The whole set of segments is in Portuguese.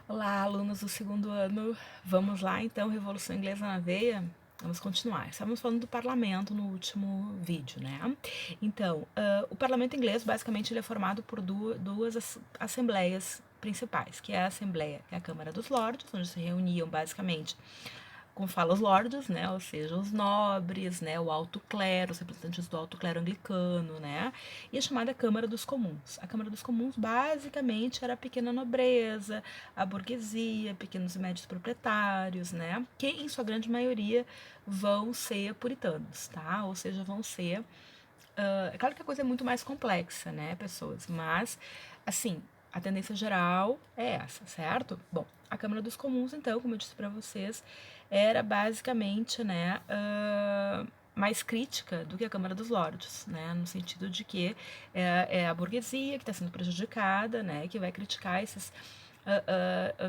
Olá, alunos do segundo ano. Vamos lá, então, Revolução Inglesa na Veia? Vamos continuar. Estávamos falando do parlamento no último vídeo, né? Então, o parlamento inglês, basicamente, ele é formado por duas assembleias principais, que é a Assembleia, que é a Câmara dos Lordes, onde se reuniam, basicamente, como fala os lords, né, ou seja, os nobres, né, o alto clero, os representantes do alto clero anglicano, né, e a chamada Câmara dos Comuns. A Câmara dos Comuns basicamente era a pequena nobreza, a burguesia, pequenos e médios proprietários, né, que em sua grande maioria vão ser puritanos, tá, ou seja, vão ser é claro que a coisa é muito mais complexa, né, pessoas? Mas, assim, a tendência geral é essa, certo? Bom, a Câmara dos Comuns, então, como eu disse para vocês, era basicamente, né, mais crítica do que a Câmara dos Lordes, né, no sentido de que é a burguesia que está sendo prejudicada, né, que vai criticar esses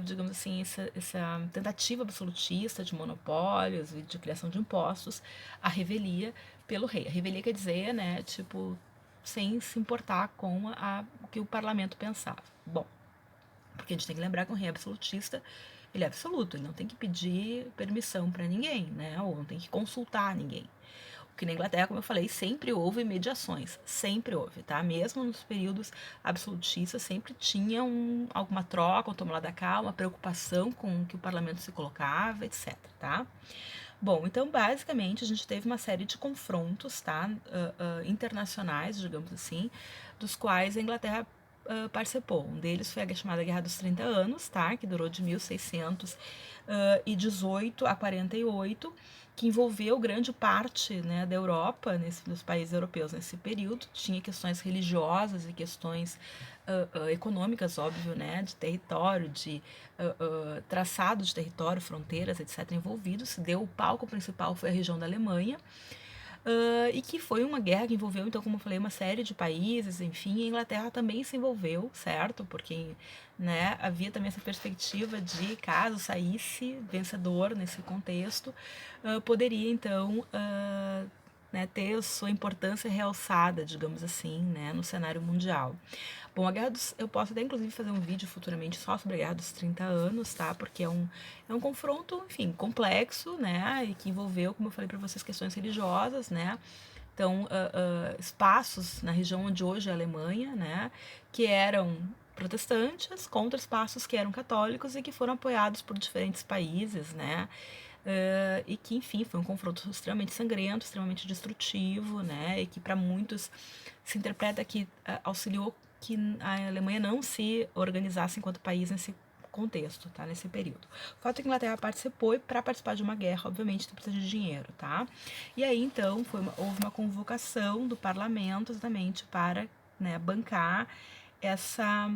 digamos assim, essa tentativa absolutista de monopólios e de criação de impostos, a revelia pelo rei. A revelia quer dizer, né, tipo, sem se importar com o que o parlamento pensava. Bom, porque a gente tem que lembrar que um rei absolutista, ele é absoluto, ele não tem que pedir permissão para ninguém, né, ou não tem que consultar ninguém. Porque na Inglaterra, como eu falei, sempre houve mediações, sempre houve, tá? Mesmo nos períodos absolutistas, sempre tinha alguma troca, um toma lá da cá, uma preocupação com o que o parlamento se colocava, etc, tá? Bom, então basicamente a gente teve uma série de confrontos, tá? Internacionais, digamos assim, dos quais a Inglaterra participou. Um deles foi a chamada Guerra dos 30 Anos, tá? Que durou de 1618 a 48, que envolveu grande parte, né, da Europa, dos países europeus nesse período. Tinha questões religiosas e questões econômicas, óbvio, né, de território, de traçado de território, fronteiras, etc., envolvidos. O palco principal foi a região da Alemanha, e que foi uma guerra que envolveu, então, como eu falei, uma série de países, enfim, a Inglaterra também se envolveu, certo? Porque, né, havia também essa perspectiva de, caso saísse vencedor nesse contexto, poderia, então, né, ter sua importância realçada, digamos assim, né, no cenário mundial. Bom, eu posso até inclusive fazer um vídeo futuramente só sobre a Guerra dos 30 Anos, tá? Porque é um confronto, enfim, complexo, né? E que envolveu, como eu falei para vocês, questões religiosas, né? Então, espaços na região onde hoje é a Alemanha, né? Que eram protestantes contra espaços que eram católicos e que foram apoiados por diferentes países, né? E que, enfim, foi um confronto extremamente sangrento, extremamente destrutivo, né? E que para muitos se interpreta que auxiliou que a Alemanha não se organizasse enquanto país nesse contexto, tá? Nesse período. O fato é que a Inglaterra participou e para participar de uma guerra, obviamente, tu precisa de dinheiro, tá? E aí, então, houve uma convocação do parlamento exatamente para, né, bancar essa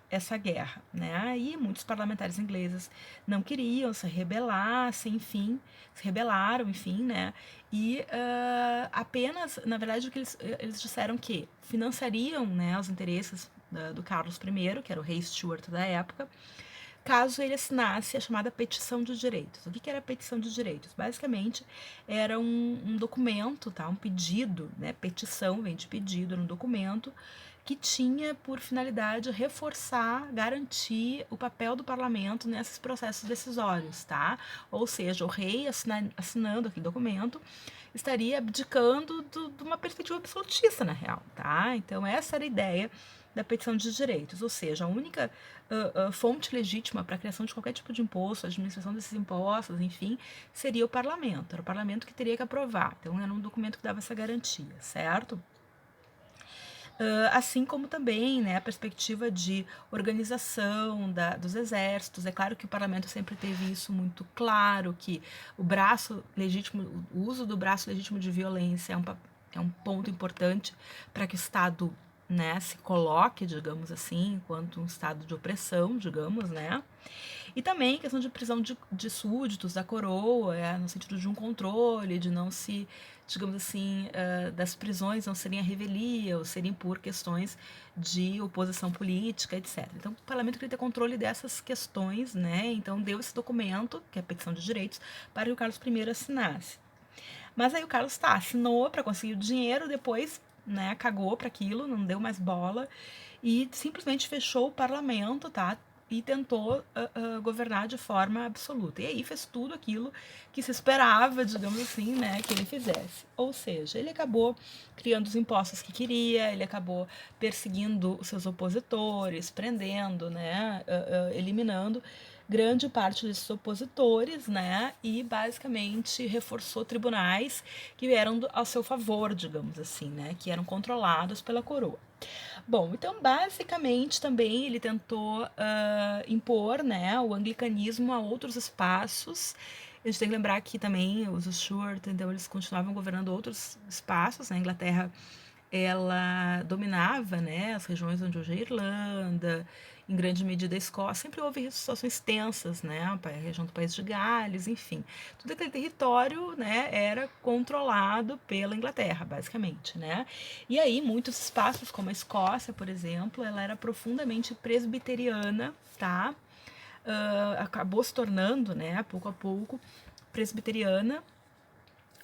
essa guerra, né? Aí muitos parlamentares ingleses não queriam, se rebelassem, enfim, se rebelaram, enfim, né? E apenas, na verdade, o que eles disseram que financiariam, né, os interesses do Carlos I, que era o rei Stuart da época, caso ele assinasse a chamada petição de direitos. O que era a petição de direitos? Basicamente, era um documento, tá? Um pedido, né? Petição vem de pedido, era um documento que tinha por finalidade reforçar, garantir o papel do parlamento nesses processos decisórios, tá? Ou seja, o rei assinando aquele documento estaria abdicando de uma perspectiva absolutista, na real, tá? Então, essa era a ideia da petição de direitos, ou seja, a única fonte legítima para a criação de qualquer tipo de imposto, a administração desses impostos, enfim, seria o parlamento. Era o parlamento que teria que aprovar. Então, era um documento que dava essa garantia, certo? Assim como também, né, a perspectiva de organização dos exércitos. É claro que o parlamento sempre teve isso muito claro, que o braço legítimo, o uso do braço legítimo de violência é um ponto importante para que o Estado, né, se coloque, digamos assim, enquanto um estado de opressão, digamos, né? E também questão de prisão de súditos da coroa, no sentido de um controle, de não se, digamos assim, das prisões não serem a revelia, ou serem por questões de oposição política, etc. Então, o parlamento queria ter controle dessas questões, né? Então, deu esse documento, que é a petição de direitos, para que o Carlos I assinasse. Mas aí o Carlos assinou para conseguir o dinheiro, depois, né, cagou para aquilo, não deu mais bola e simplesmente fechou o parlamento, tá? e tentou governar de forma absoluta. E aí fez tudo aquilo que se esperava, digamos assim, né, que ele fizesse. Ou seja, ele acabou criando os impostos que queria, ele acabou perseguindo os seus opositores, prendendo, né, eliminando grande parte desses opositores, né, e basicamente reforçou tribunais que eram ao seu favor, digamos assim, né, que eram controlados pela coroa. Bom, então basicamente também ele tentou impor, né, o anglicanismo a outros espaços. A gente tem que lembrar que também os Stuart, então eles continuavam governando outros espaços, né? A Inglaterra ela dominava, né, as regiões onde hoje é a Irlanda, em grande medida a Escócia, sempre houve situações tensas, né, a região do País de Gales, enfim, todo aquele território, né, era controlado pela Inglaterra, basicamente, né, e aí muitos espaços, como a Escócia, por exemplo, ela era profundamente presbiteriana, tá, acabou se tornando, né, pouco a pouco, presbiteriana.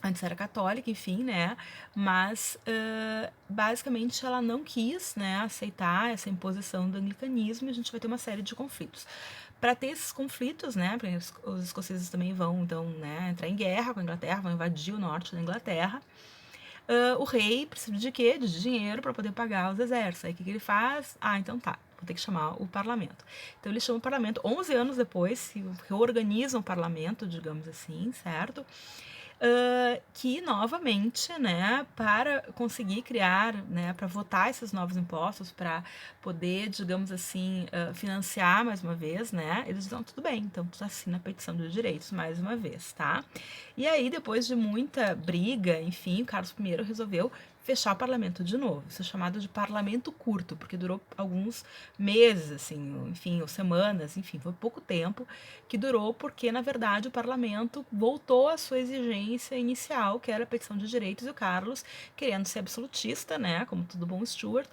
Antes era católica, enfim, né? Mas basicamente ela não quis, né, aceitar essa imposição do anglicanismo e a gente vai ter uma série de conflitos. Para ter esses conflitos, né, porque os escoceses também vão, então, né, entrar em guerra com a Inglaterra, vão invadir o norte da Inglaterra. O rei precisa de quê? De dinheiro para poder pagar os exércitos. Aí o que ele faz? Ah, então tá, vou ter que chamar o parlamento. Então ele chama o parlamento, 11 anos depois, se reorganizam o parlamento, digamos assim, certo? Que novamente, né, para conseguir criar, né, para votar esses novos impostos, para poder, digamos assim, financiar mais uma vez, né, eles dizem, tudo bem, então tu assina a petição de direitos mais uma vez, tá? E aí, depois de muita briga, enfim, o Carlos I resolveu fechar o parlamento de novo. Isso é chamado de parlamento curto, porque durou alguns meses, assim, enfim, ou semanas, enfim, foi pouco tempo que durou, porque, na verdade, o parlamento voltou à sua exigência inicial, que era a petição de direitos, e o Carlos, querendo ser absolutista, né, como todo bom Stuart,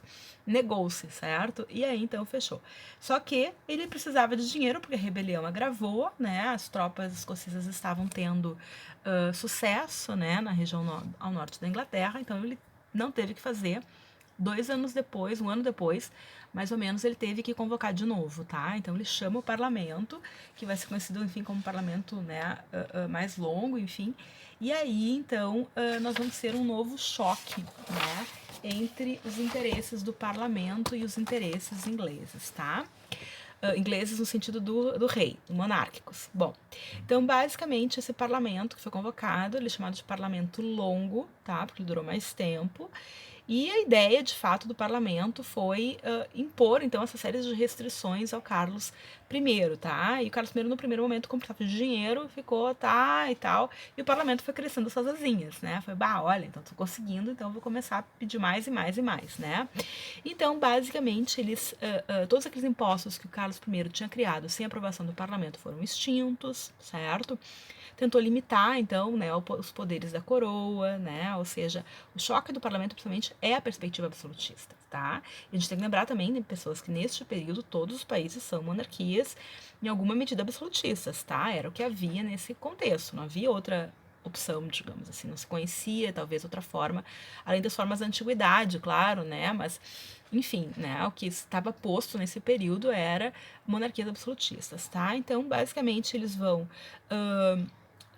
negou-se, certo? E aí, então, fechou. Só que ele precisava de dinheiro, porque a rebelião agravou, né, as tropas escocesas estavam tendo sucesso, né, na região ao norte da Inglaterra, então ele não teve que fazer. 2 anos depois, 1 ano depois, mais ou menos, ele teve que convocar de novo, tá? Então ele chama o parlamento, que vai ser conhecido, enfim, como parlamento, né, mais longo, enfim. E aí, então, nós vamos ter um novo choque, né, entre os interesses do parlamento e os interesses ingleses, tá? Ingleses no sentido do rei, monárquicos. Bom, então basicamente esse parlamento que foi convocado, ele é chamado de parlamento longo, tá? Porque ele durou mais tempo. E a ideia, de fato, do parlamento foi impor, então, essa série de restrições ao Carlos I, tá? E o Carlos I, no primeiro momento, como precisava de dinheiro, ficou, tá, e tal. E o parlamento foi crescendo suas asinhas, né? Foi, olha, então tô conseguindo, então eu vou começar a pedir mais e mais e mais, né? Então, basicamente, eles, todos aqueles impostos que o Carlos I tinha criado sem aprovação do parlamento foram extintos, certo? Tentou limitar, então, né, os poderes da coroa, né, ou seja, o choque do parlamento, principalmente, é a perspectiva absolutista, tá? E a gente tem que lembrar também de pessoas que, neste período, todos os países são monarquias, em alguma medida absolutistas, tá? Era o que havia nesse contexto, não havia outra opção, digamos assim, não se conhecia, talvez, outra forma, além das formas da antiguidade, claro, né, mas enfim, né, o que estava posto nesse período era monarquias absolutistas, tá? Então, basicamente, eles vão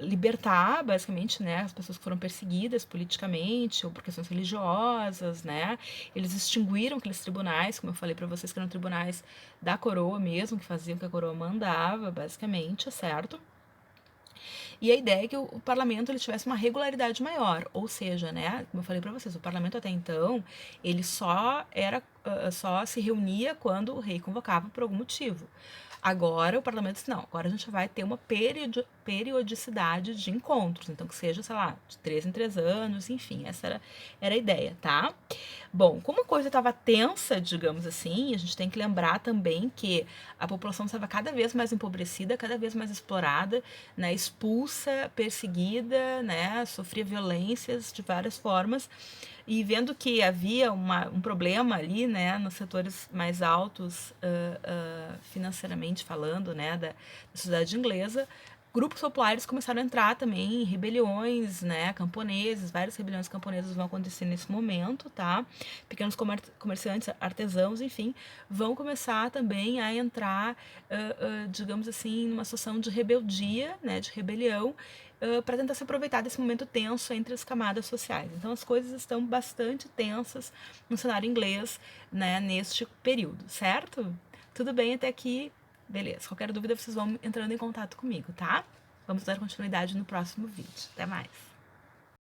libertar, basicamente, né, as pessoas que foram perseguidas politicamente ou por questões religiosas, né? Eles extinguiram aqueles tribunais, como eu falei para vocês, que eram tribunais da coroa mesmo, que faziam o que a coroa mandava, basicamente, certo? E a ideia é que o parlamento ele tivesse uma regularidade maior, ou seja, né, como eu falei para vocês, o parlamento até então, ele só se reunia quando o rei convocava por algum motivo. Agora o parlamento disse, não, agora a gente vai ter uma periodicidade de encontros, então que seja, sei lá, de 3 em 3 anos, enfim, essa era a ideia, tá? Bom, como a coisa estava tensa, digamos assim, a gente tem que lembrar também que a população estava cada vez mais empobrecida, cada vez mais explorada, né, expulsa, perseguida, né, sofria violências de várias formas, e vendo que havia um problema ali, né, nos setores mais altos, financeiramente falando, né, da sociedade inglesa, grupos populares começaram a entrar também em rebeliões, né, camponeses, várias rebeliões camponesas vão acontecer nesse momento, tá? Pequenos comerciantes, artesãos, enfim, vão começar também a entrar, digamos assim, numa situação de rebeldia, né, de rebelião, para tentar se aproveitar desse momento tenso entre as camadas sociais. Então as coisas estão bastante tensas no cenário inglês, né, neste período, certo? Tudo bem até aqui? Beleza, qualquer dúvida vocês vão entrando em contato comigo, tá? Vamos dar continuidade no próximo vídeo. Até mais!